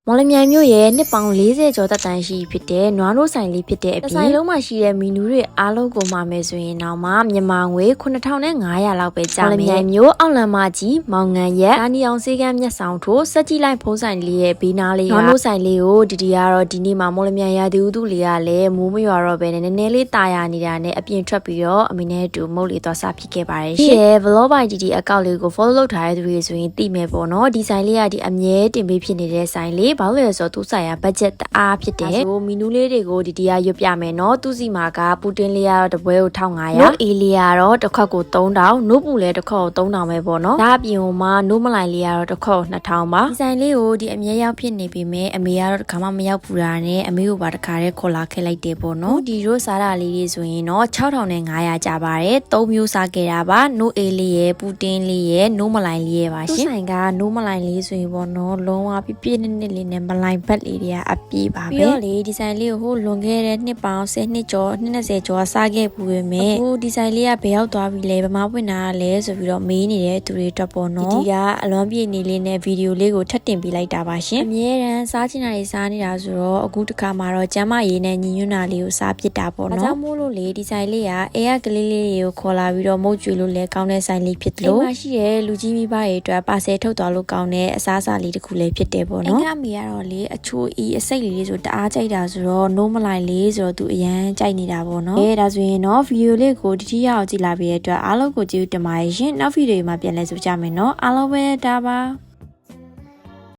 မော်လမြိုင်မြို့ရဲ့နှစ်ပေါင်း40ကျော်သက်တမ်းရှိဖြစ်တဲ့နွားနိုးဆိုင်လေးဖြစ်တဲ့အပြင်ဆိုင်လုံးမှာရှိတဲ့မီနူတွေအားလုံးကိုမှာမယ်ဆိုရင်တော့မြန်မာငွေ9500လောက်ပဲကျမယ်မော်လမြိုင်မြို့အောက်လမ်းမကြီးမောင်ငံရက်ဒါနီအောင်စေကမ်းမျက်ဆောင်ထိုးစက်ကြီးလိုက်ဖုံးဆိုင်လေးရဲ့ဘေးနားလေးကနွားနိုးဆိုင်လေးကိုဒီကတော့ဒီနေ့မှာမော်လမြိုင်ရာသီဥတုလေးကလည်းမိုးမရွာတော့ပဲနည်းနည်းလေးတာယာနေတာနဲ့အပြင်ထွက်ပြီးတော့အမေနဲ့တူမုတ်လေးသွားစားဖြစ်ခဲ့ပါတယ်ရှင့် vlog by GD အကောင့်လေးကို follow လုပ်ထားတဲ့သူတွေဆိုရင်သိမယ်ပေါ့နော်ဒီဆိုင်လေးကဒီအမြဲတင်ပေးဖြစ်နေတဲ့ဆိုင်လေးဘာလို့လဲဆိုတော့သူဆိုင်ရာ budget တအားဖြစ်တယ်ဆိုမီနူလေးတွေကိုဒီကရွတ်ပြမယ်နော်သူစီမှာကပူတင်လေးကတော့တပွဲကို1500နို့အေးလေးကတော့တစ်ခွက်ကို3000နို့ပူလည်းတစ်ခွက်ကို3000ပဲပေါ့နော်ဒါအပြင်ဟိုမှာနို့မလိုက်လေးကတော့တစ်ခွက်ကို2000ပါဒီဆိုင်လေးကိုဒီအမြဲရောက်ဖြစ်နေပြီမဲ့အမေကတော့တစ်ခါမှမရောက်ဘူးတာနဲ့အမေကိုပါတစ်ခါတည်းခေါ်လာခဲ့လိုက်တယ်ပေါ့နော်ဒီရိုးစားတာလေးတွေဆိုရင်တော့6500ကျပါတယ်3မျိုးစားခဲ့တာပါနို့အေးလေးရဲ့ပူတင်လေးရဲ့နို့မလိုက်လေးရဲ့ပါရှင်ဆိုင်ကနို့မလိုက်လေးဆိုရင်ပေါ့နော်လုံးဝပြည့်နှစ်လေးနဲ့မလိုက်ဘက်လေးတွေကအပြည့်ပါပဲပြီးတော့လေဒီဇိုင်းလေးကိုဟိုလွန်ခဲ့တဲ့နှစ်ပေါင်း10နှစ်ကျော်20ကျော်စားခဲ့ပူပဲမဲ့ဟိုဒီဇိုင်းလေးကဘယ်ရောက်သွားပြီလဲဗမာပွင့်တာလဲဆိုပြီးတော့မေးနေတဲ့သူတွေအတွက်ပေါ့နော်ဒီကအလွန်ပြည့်နေလေးနဲ့ဗီဒီယိုလေးကိုထပ်တင်ပေးလိုက်တာပါရှင်အမြဲတမ်းစားချင်တာတွေစားနေတာဆိုတော့အခုတစ်ခါမှာတော့ကျမ်းမရေးနဲ့ညီညွတ်တာလေးကိုစားဖြစ်တာပေါ့နော်အဲကြောင့်မို့လို့လေဒီဇိုင်းလေးကအဲကလေးလေးတွေကိုခေါ်လာပြီးတော့မုတ်ကျွေလို့လဲကောင်းတဲ့ဆိုင်လေးဖြစ်တယ်လို့အိမ်မှာရှိတဲ့လူကြီးမိဘတွေအတွက်ပါဆယ်ထုတ်သွားလို့ကောင်းတဲ့အစားအစာလေးတစ်ခုလေးဖြစ်တယ်ပေါ့နော်အိမ်ကမိကတော့လေအချိုအီအစိတ်လေးဆိုတအားကြိုက်တာဆိုတော့နိုးမလိုက်လေးဆိုတော့သူအရန်ကြိုက်နေတာပေါ့နော်ဒါဆိုရင်တော့ဗီဒီယိုလေးကိုတိရအောင်ကြည့်လာပြီးတဲ့အတွက်အားလုံးကိုကျေးဇူးတင်ပါတယ်ရှင်နောက်ဗီဒီယိုမှာပြန်လည်ဆိုကြမယ်နော်အားလုံးပဲဒါပါ